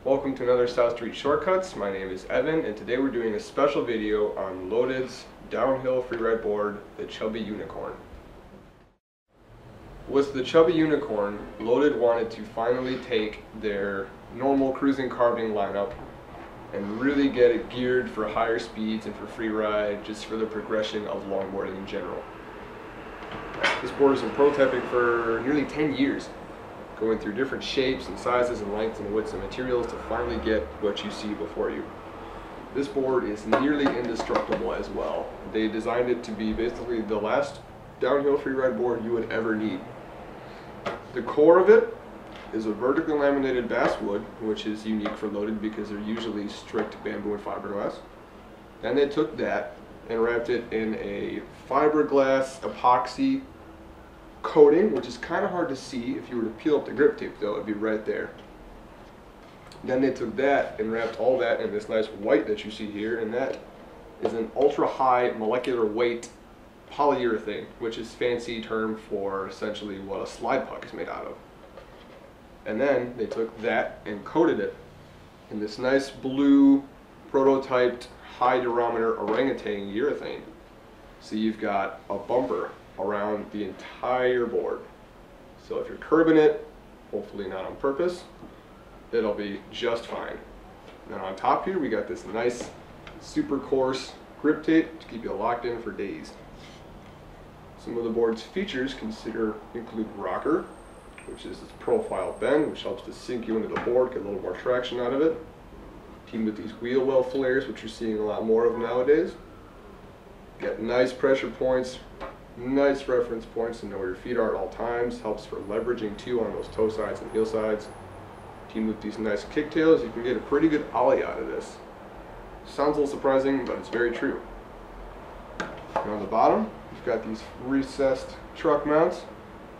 Welcome to another South Street Shortcuts. My name is Evan, and today we're doing a special video on Loaded's downhill freeride board, the Chubby Unicorn. With the Chubby Unicorn, Loaded wanted to finally take their normal cruising carving lineup and really get it geared for higher speeds and for freeride, just for the progression of longboarding in general. This board has been prototyping for nearly 10 years. Going through different shapes and sizes and lengths and widths and materials to finally get what you see before you. This board is nearly indestructible as well. They designed it to be basically the last downhill freeride board you would ever need. The core of it is a vertically laminated basswood, which is unique for Loaded because they're usually strict bamboo and fiberglass. And they took that and wrapped it in a fiberglass epoxy coating, which is kind of hard to see. If you were to peel up the grip tape though, it'd be right there. Then they took that and wrapped all that in this nice white that you see here, and that is an ultra high molecular weight polyurethane, which is fancy term for essentially what a slide puck is made out of. And then they took that and coated it in this nice blue prototyped high durometer orangutan urethane. So you've got a bumper around the entire board. So if you're curbing it, hopefully not on purpose, it'll be just fine. Now on top here we got this nice super coarse grip tape to keep you locked in for days. Some of the board's features include rocker, which is this profile bend, which helps to sink you into the board, get a little more traction out of it. Teamed with these wheel well flares, which you're seeing a lot more of nowadays. Got nice pressure points, nice reference points to know where your feet are at all times. Helps for leveraging too on those toe sides and heel sides. Teamed with these nice kicktails, you can get a pretty good ollie out of this. Sounds a little surprising, but it's very true. And on the bottom, you've got these recessed truck mounts.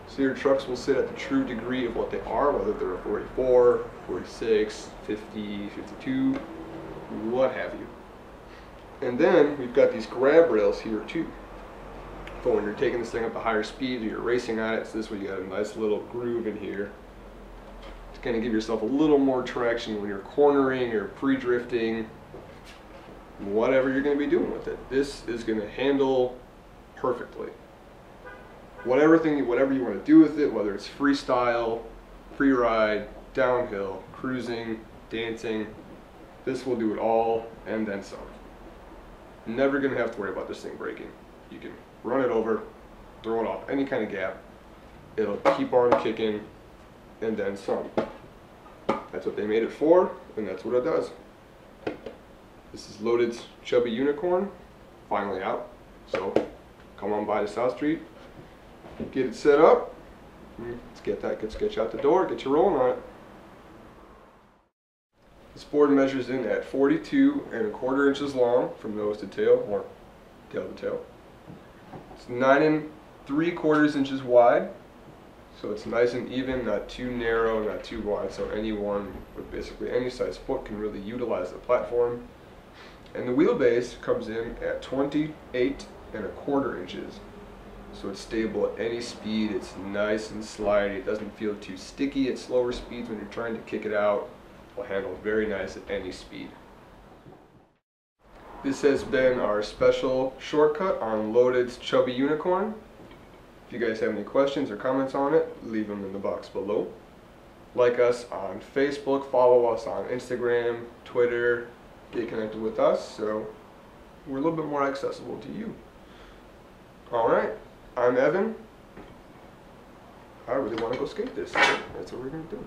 So your trucks will sit at the true degree of what they are, whether they're a 44, 46, 50, 52, what have you. And then we've got these grab rails here too. For when you're taking this thing up a higher speed or you're racing on it, so this way you got a nice little groove in here. It's going to give yourself a little more traction when you're cornering or pre-drifting, whatever you're going to be doing with it. This is going to handle perfectly. Whatever you want to do with it, whether it's freestyle, free-ride, downhill, cruising, dancing, this will do it all and then some. Never going to have to worry about this thing breaking. You can run it over, throw it off any kind of gap, it'll keep on kicking and then some. That's what they made it for, and that's what it does. This is Loaded's Chubby Unicorn, finally out, so come on by to South Street, get it set up, let's get you out the door, get you rolling on it. This board measures in at 42¼ inches long from nose to tail, or tail to tail. It's 9¾ inches wide, so it's nice and even, not too narrow, not too wide, so anyone with basically any size foot can really utilize the platform. And the wheelbase comes in at 28¼ inches. So it's stable at any speed, it's nice and slidey, it doesn't feel too sticky at slower speeds when you're trying to kick it out. It will handle very nice at any speed. This has been our special shortcut on Loaded's Chubby Unicorn. If you guys have any questions or comments on it, leave them in the box below. Like us on Facebook, follow us on Instagram, Twitter, get connected with us so we're a little bit more accessible to you. Alright. I'm Evan. I really want to go skate this. That's what we're going to do.